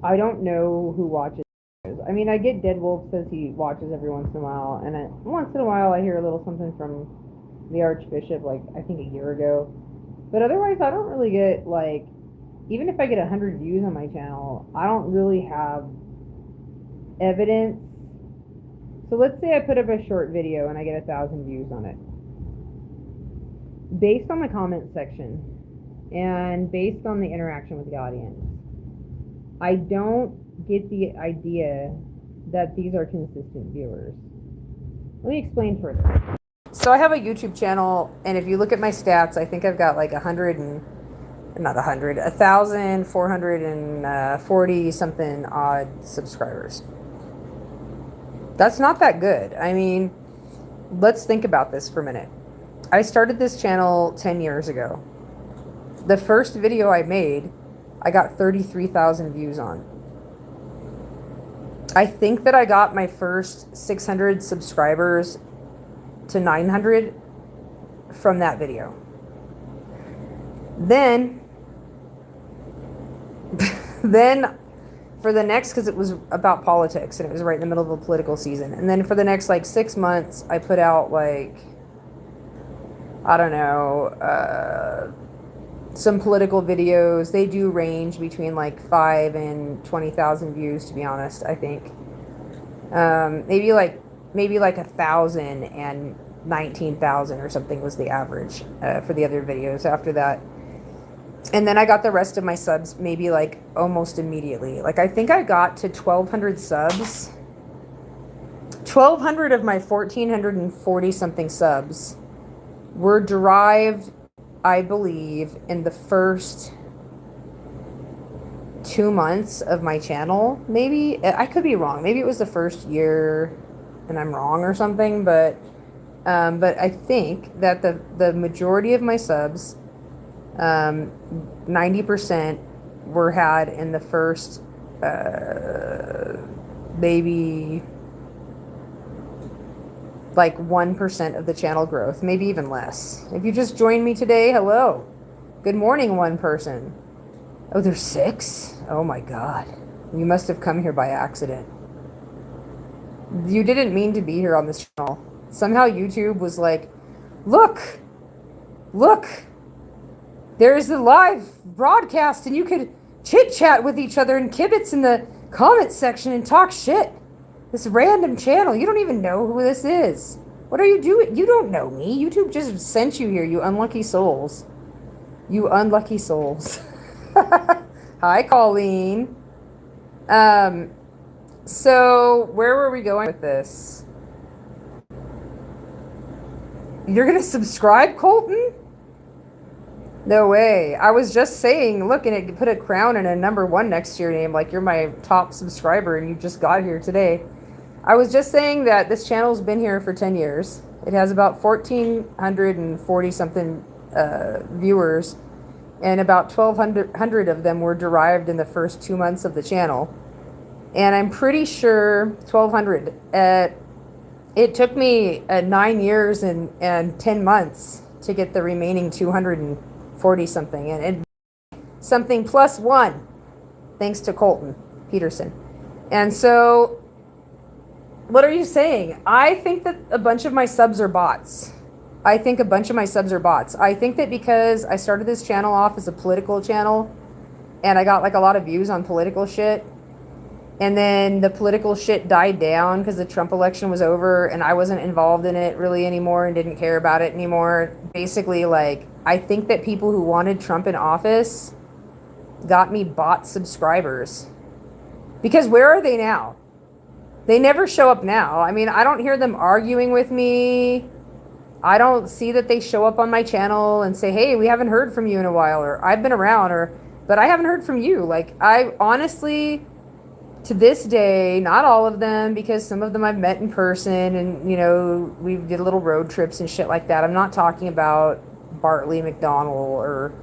I don't know who watches. I mean, I get Dead Wolf says he watches every once in a while, and once in a while I hear a little something from the Archbishop, like I think a year ago. But otherwise, I don't really get like, even if I get 100 views on my channel, I don't really have evidence. So let's say I put up a short video and I get 1,000 views on it. Based on the comment section and based on the interaction with the audience, I don't get the idea that these are consistent viewers. Let me explain further. So I have a YouTube channel, and if you look at my stats, I think I've got like 1,440 something odd subscribers. That's not that good. I mean, let's think about this for a minute. I started this channel 10 years ago. The first video I made, I got 33,000 views on. I think that I got my first 600 subscribers to 900 from that video. Then for the next, because it was about politics and it was right in the middle of a political season. And then for the next like 6 months, I put out like, I don't know, some political videos. They do range between like 5 and 20,000 views, to be honest, I think. Maybe like 1,000 and 19,000 or something was the average for the other videos after that. And then I got the rest of my subs maybe like almost immediately. Like I think I got to 1,200 subs. 1,200 of my 1,440 something subs were derived, I believe, in the first 2 months of my channel. Maybe I could be wrong. Maybe it was the first year and I'm wrong or something, but I think that the majority of my subs, 90% were had in the first maybe like 1% of the channel growth, maybe even less. If you just joined me today, hello. Good morning, one person. Oh, there's 6? Oh my God. You must have come here by accident. You didn't mean to be here on this channel. Somehow YouTube was like, look, there's the live broadcast and you could chit chat with each other and kibitz in the comment section and talk shit. This random channel, you don't even know who this is. What are you doing? You don't know me. YouTube just sent you here, you unlucky souls. You unlucky souls. Hi, Colleen. So where were we going with this? You're gonna subscribe, Colton? No way. I was just saying, look, and it put a crown and a number 1 next to your name, like you're my top subscriber and you just got here today. I was just saying that this channel's been here for 10 years. It has about 1,440 something viewers, and about 1,200 of them were derived in the first 2 months of the channel. And I'm pretty sure 1,200. It took me 9 years and 10 months to get the remaining 240 something, and something plus 1, thanks to Colton Peterson. And so, what are you saying? I think that a bunch of my subs are bots. I think that because I started this channel off as a political channel, and I got like a lot of views on political shit, and then the political shit died down because the Trump election was over and I wasn't involved in it really anymore and didn't care about it anymore. Basically, like, I think that people who wanted Trump in office got me bot subscribers. Because where are they now? They never show up now. I mean, I don't hear them arguing with me. I don't see that they show up on my channel and say, hey, we haven't heard from you in a while, or I've been around, but I haven't heard from you. Like, I honestly, to this day, not all of them, because some of them I've met in person and, you know, we did little road trips and shit like that. I'm not talking about Bartley McDonald or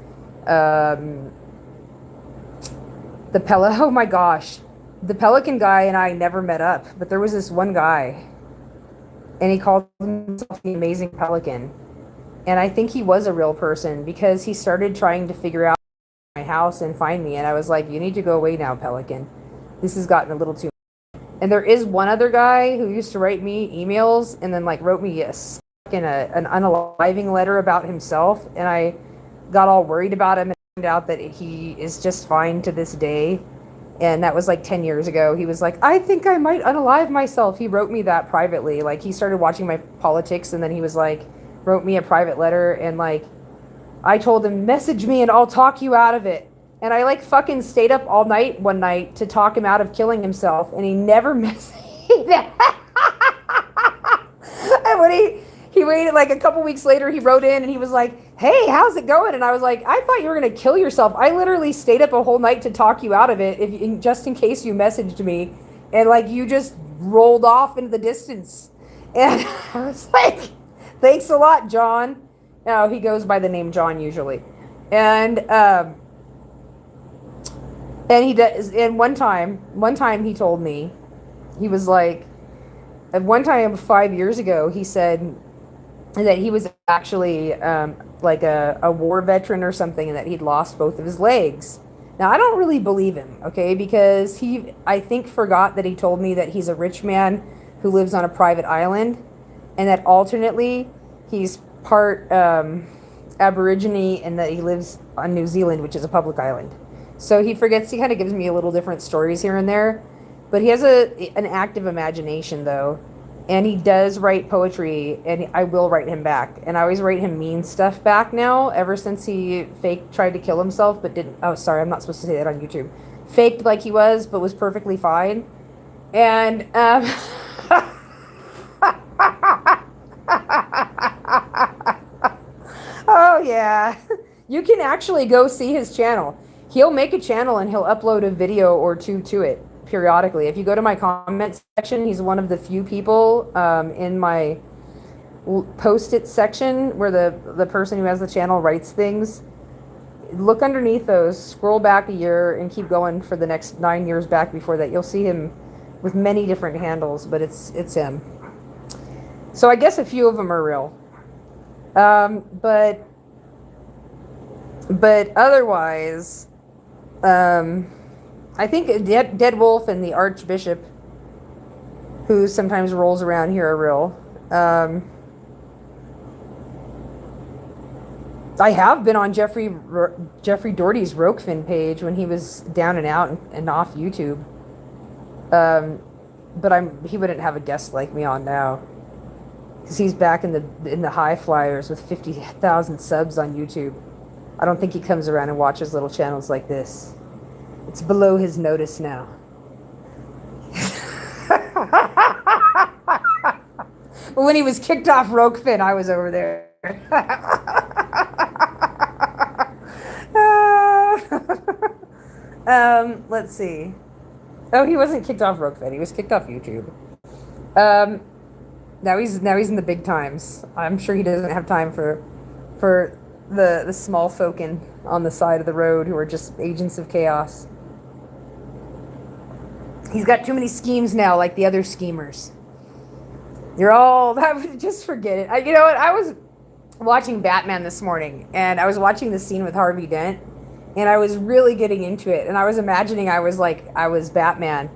the Pelican. Oh my gosh. The Pelican guy and I never met up, but there was this one guy and he called himself the Amazing Pelican. And I think he was a real person because he started trying to figure out my house and find me. And I was like, you need to go away now, Pelican. This has gotten a little too. And there is one other guy who used to write me emails and then like wrote me an unaliving letter about himself, and I got all worried about him and found out that he is just fine to this day. And that was like 10 years ago. He was like, I think I might unalive myself. He wrote me that privately. Like, he started watching my politics, and then he was like, wrote me a private letter, and like, I told him, message me and I'll talk you out of it. And I like fucking stayed up all night one night to talk him out of killing himself, and he never messaged me. And when he waited like a couple weeks later, he wrote in and he was like, hey, how's it going? And I was like, I thought you were going to kill yourself. I literally stayed up a whole night to talk you out of it, just in case you messaged me. And like, you just rolled off into the distance. And I was like, thanks a lot, John. No, he goes by the name John usually. And he does. And one time he told me, he was like, at one time 5 years ago, he said that he was actually like a war veteran or something, and that he'd lost both of his legs. Now, I don't really believe him, okay, because I think, forgot that he told me that he's a rich man who lives on a private island, and that alternately he's part Aborigine, and that he lives on New Zealand, which is a public island. So he forgets. He kind of gives me a little different stories here and there, but he has an active imagination, though. And he does write poetry, and I will write him back. And I always write him mean stuff back now, ever since he tried to kill himself, but didn't. Oh, sorry, I'm not supposed to say that on YouTube. Faked like he was, but was perfectly fine. And, oh, yeah. You can actually go see his channel. He'll make a channel, and he'll upload a video or two to it periodically. If you go to my comment section, he's one of the few people in my post-it section where the person who has the channel writes things. Look underneath those, scroll back a year, and keep going for the next 9 years back before that. You'll see him with many different handles, but it's him. So I guess a few of them are real. But otherwise, I think Dead Wolf and the Archbishop, who sometimes rolls around here, are real. I have been on Jeffrey Doherty's Rokefin page when he was down and out and off YouTube. But he wouldn't have a guest like me on now, because he's back in the high flyers with 50,000 subs on YouTube. I don't think he comes around and watches little channels like this. It's below his notice now. But when he was kicked off Rokefin, I was over there. Let's see. Oh, he wasn't kicked off Rokefin. He was kicked off YouTube. Now he's in the big times. I'm sure he doesn't have time for the small folk on the side of the road who are just agents of chaos. He's got too many schemes now, like the other schemers. Just forget it. You know what? I was watching Batman this morning, and I was watching the scene with Harvey Dent, and I was really getting into it, and I was imagining I was Batman.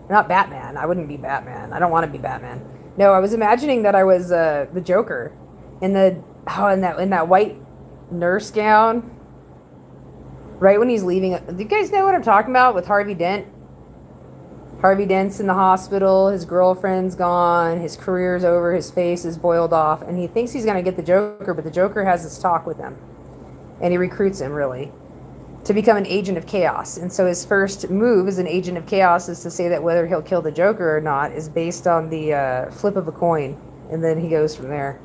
Not Batman. I wouldn't be Batman. I don't want to be Batman. No, I was imagining that I was the Joker in that white nurse gown. Right when he's leaving. Do you guys know what I'm talking about with Harvey Dent? Harvey Dent's in the hospital, his girlfriend's gone, his career's over, his face is boiled off, and he thinks he's going to get the Joker, but the Joker has this talk with him. And he recruits him, really, to become an agent of chaos. And so his first move as an agent of chaos is to say that whether he'll kill the Joker or not is based on the flip of a coin. And then he goes from there.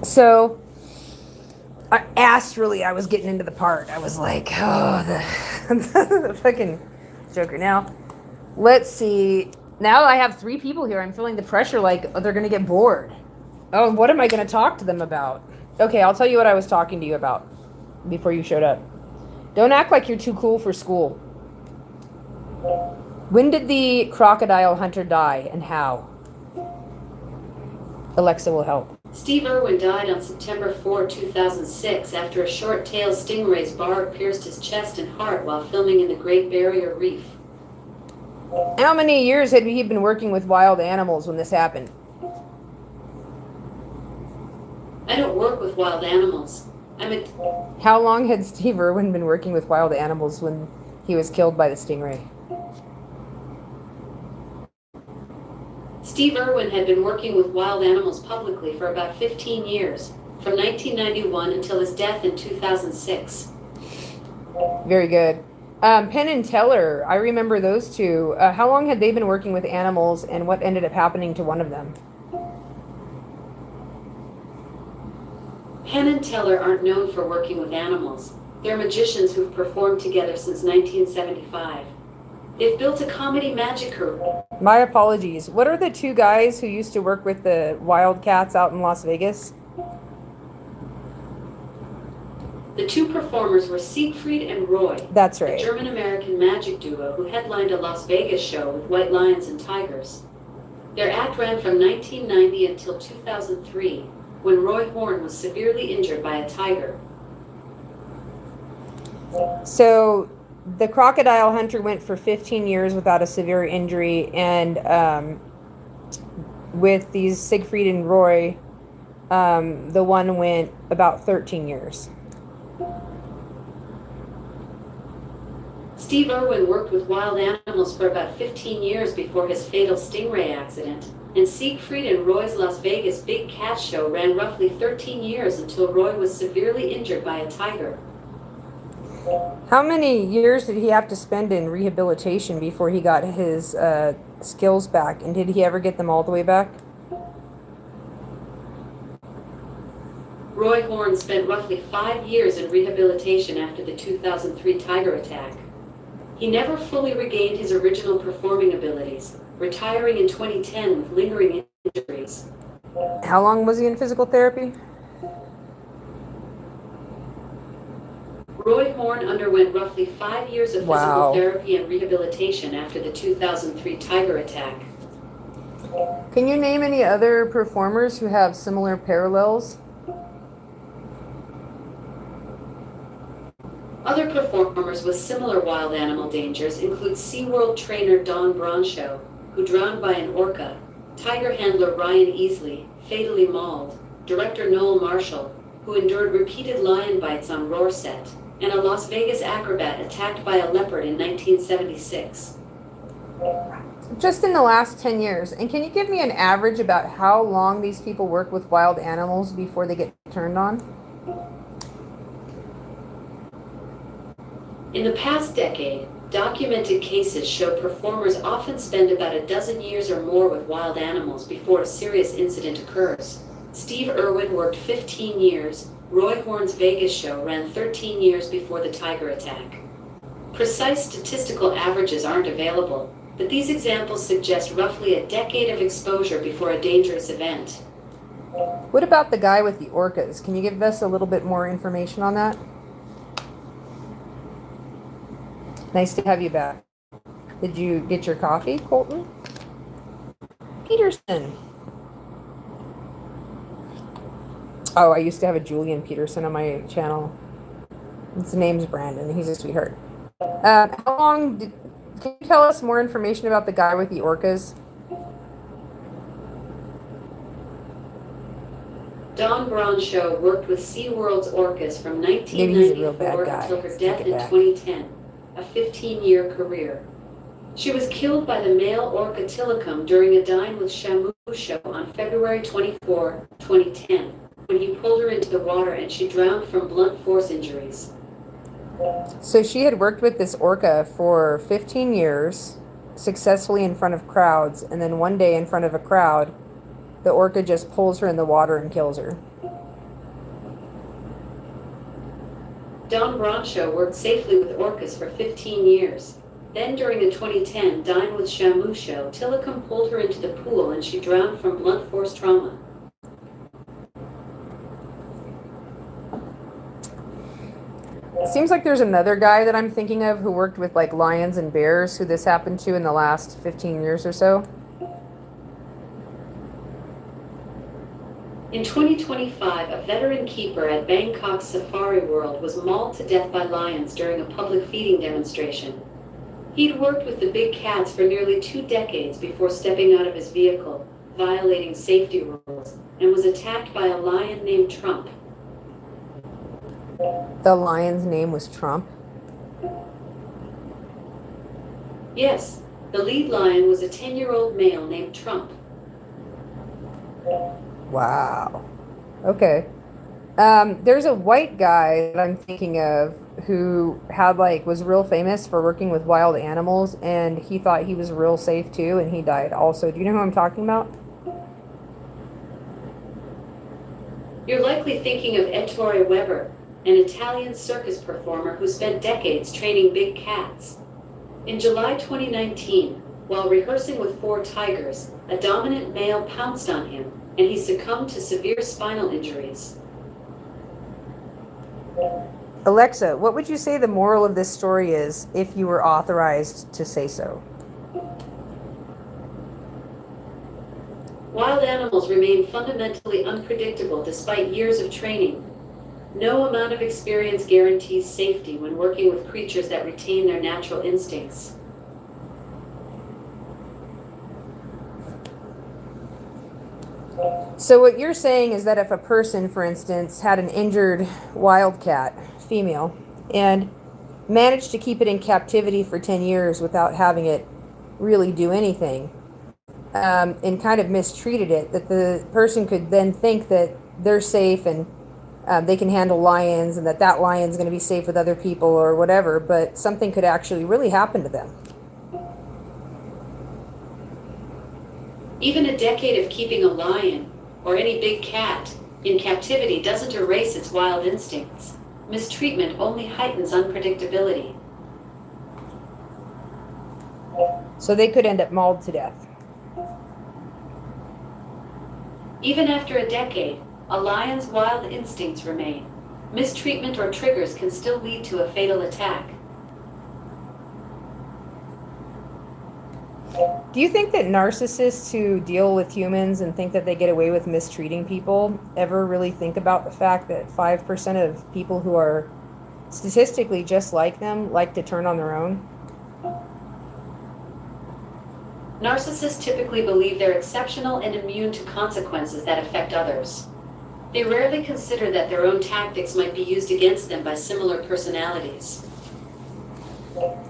So astrally, I was getting into the part. I was like, oh, the fucking Joker. Now, let's see. Now I have 3 people here. I'm feeling the pressure, like they're going to get bored. Oh, what am I going to talk to them about? Okay, I'll tell you what I was talking to you about before you showed up. Don't act like you're too cool for school. When did the crocodile hunter die, and how? Alexa will help. Steve Irwin died on September 4, 2006 after a short-tailed stingray's barb pierced his chest and heart while filming in the Great Barrier Reef. How many years had he been working with wild animals when this happened? I don't work with wild animals. How long had Steve Irwin been working with wild animals when he was killed by the stingray? Steve Irwin had been working with wild animals publicly for about 15 years, from 1991 until his death in 2006. Very good. Penn and Teller, I remember those two. How long had they been working with animals, and what ended up happening to one of them? Penn and Teller aren't known for working with animals. They're magicians who've performed together since 1975. They've built a comedy magic career. My apologies. What are the two guys who used to work with the Wildcats out in Las Vegas? The two performers were Siegfried and Roy. That's right. A German-American magic duo who headlined a Las Vegas show with white lions and tigers. Their act ran from 1990 until 2003, when Roy Horn was severely injured by a tiger. So the crocodile hunter went for 15 years without a severe injury, and with these Siegfried and Roy, the one went about 13 years. Steve Irwin worked with wild animals for about 15 years before his fatal stingray accident, and Siegfried and Roy's Las Vegas Big Cat Show ran roughly 13 years until Roy was severely injured by a tiger. How many years did he have to spend in rehabilitation before he got his skills back, and did he ever get them all the way back? Roy Horn spent roughly 5 years in rehabilitation after the 2003 tiger attack. He never fully regained his original performing abilities, retiring in 2010 with lingering injuries. How long was he in physical therapy? Roy Horn underwent roughly 5 years of physical therapy and rehabilitation after the 2003 tiger attack. Can you name any other performers who have similar parallels? Other performers with similar wild animal dangers include SeaWorld trainer Don Bronshow, who drowned by an orca, tiger handler Ryan Easley, fatally mauled, director Noel Marshall, who endured repeated lion bites on Roar set, and a Las Vegas acrobat attacked by a leopard in 1976. Just in the last 10 years. And can you give me an average about how long these people work with wild animals before they get turned on? In the past decade, documented cases show performers often spend about a dozen years or more with wild animals before a serious incident occurs. Steve Irwin worked 15 years, Roy Horn's Vegas show ran 13 years before the tiger attack. Precise statistical averages aren't available, but these examples suggest roughly a decade of exposure before a dangerous event. What about the guy with the orcas? Can you give us a little bit more information on that? Nice to have you back. Did you get your coffee, Colton? Peterson. Oh, I used to have a Julian Peterson on my channel. His name's Brandon. He's a sweetheart. Can you tell us more information about the guy with the orcas? Dawn Bronshow worked with SeaWorld's orcas from 1994 until her death in 2010, a 15-year career. She was killed by the male orca Tilikum during a Dine with Shamu show on February 24, 2010, when he pulled her into the water and she drowned from blunt force injuries. So she had worked with this orca for 15 years, successfully in front of crowds, and then one day in front of a crowd, the orca just pulls her in the water and kills her. Dawn Bronshow worked safely with orcas for 15 years. Then during the 2010 Dine with Shamu show, Tilikum pulled her into the pool and she drowned from blunt force trauma. It seems like there's another guy that I'm thinking of who worked with like lions and bears who this happened to in the last 15 years or so. In 2025, a veteran keeper at Bangkok's Safari World was mauled to death by lions during a public feeding demonstration. He'd worked with the big cats for nearly 2 decades before stepping out of his vehicle, violating safety rules, and was attacked by a lion named Trump. The lion's name was Trump? Yes, the lead lion was a 10-year-old male named Trump. Wow. Okay. There's a white guy that I'm thinking of who was real famous for working with wild animals, and he thought he was real safe too, and he died also. Do you know who I'm talking about? You're likely thinking of Ettore Weber, an Italian circus performer who spent decades training big cats. In July 2019, while rehearsing with 4 tigers, a dominant male pounced on him, and he succumbed to severe spinal injuries. Alexa, what would you say the moral of this story is if you were authorized to say so? Wild animals remain fundamentally unpredictable despite years of training. No amount of experience guarantees safety when working with creatures that retain their natural instincts. So what you're saying is that if a person, for instance, had an injured wildcat, female, and managed to keep it in captivity for 10 years without having it really do anything, and kind of mistreated it, that the person could then think that they're safe and they can handle lions, and that lion's going to be safe with other people or whatever, but something could actually really happen to them. Even a decade of keeping a lion, or any big cat, in captivity doesn't erase its wild instincts. Mistreatment only heightens unpredictability. So they could end up mauled to death. Even after a decade, a lion's wild instincts remain. Mistreatment or triggers can still lead to a fatal attack. Do you think that narcissists who deal with humans and think that they get away with mistreating people ever really think about the fact that 5% of people who are statistically just like them like to turn on their own? Narcissists typically believe they're exceptional and immune to consequences that affect others. They rarely consider that their own tactics might be used against them by similar personalities.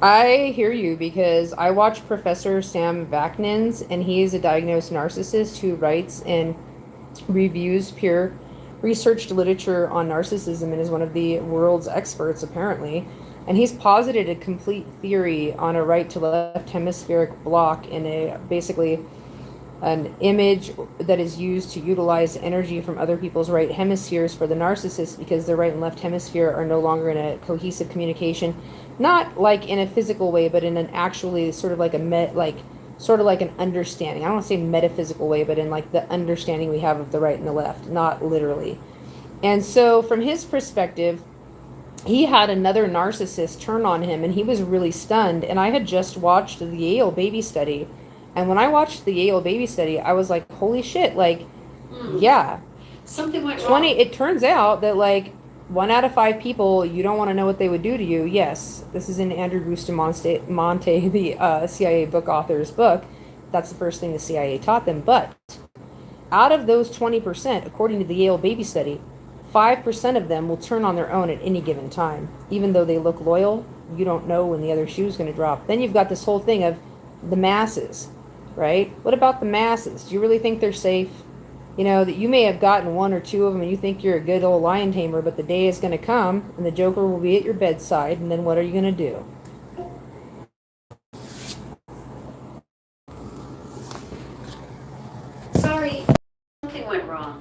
I hear you, because I watch Professor Sam Vaknin's, and he's a diagnosed narcissist who writes and reviews peer researched literature on narcissism and is one of the world's experts, apparently. And he's posited a complete theory on a right to left hemispheric block in basically an image that is used to utilize energy from other people's right hemispheres for the narcissist, because the right and left hemisphere are no longer in a cohesive communication, not like in a physical way, but in an actually sort of like sort of like an understanding. I don't want to say metaphysical way, but in like the understanding we have of the right and the left, not literally. And so from his perspective, he had another narcissist turn on him, and he was really stunned. And I had just watched the Yale baby study. And when I watched the Yale baby study, I was like, holy shit, yeah. Something went wrong. It turns out that 1 out of 5 people, you don't want to know what they would do to you. Yes, this is in Andrew Bustamante, the CIA book author's book. That's the first thing the CIA taught them. But out of those 20%, according to the Yale baby study, 5% of them will turn on their own at any given time. Even though they look loyal, you don't know when the other shoe is going to drop. Then you've got this whole thing of the masses, right? What about the masses? Do you really think they're safe? You know, that you may have gotten 1 or 2 of them and you think you're a good old lion tamer, but the day is going to come and the Joker will be at your bedside, and then what are you going to do? Sorry, something went wrong.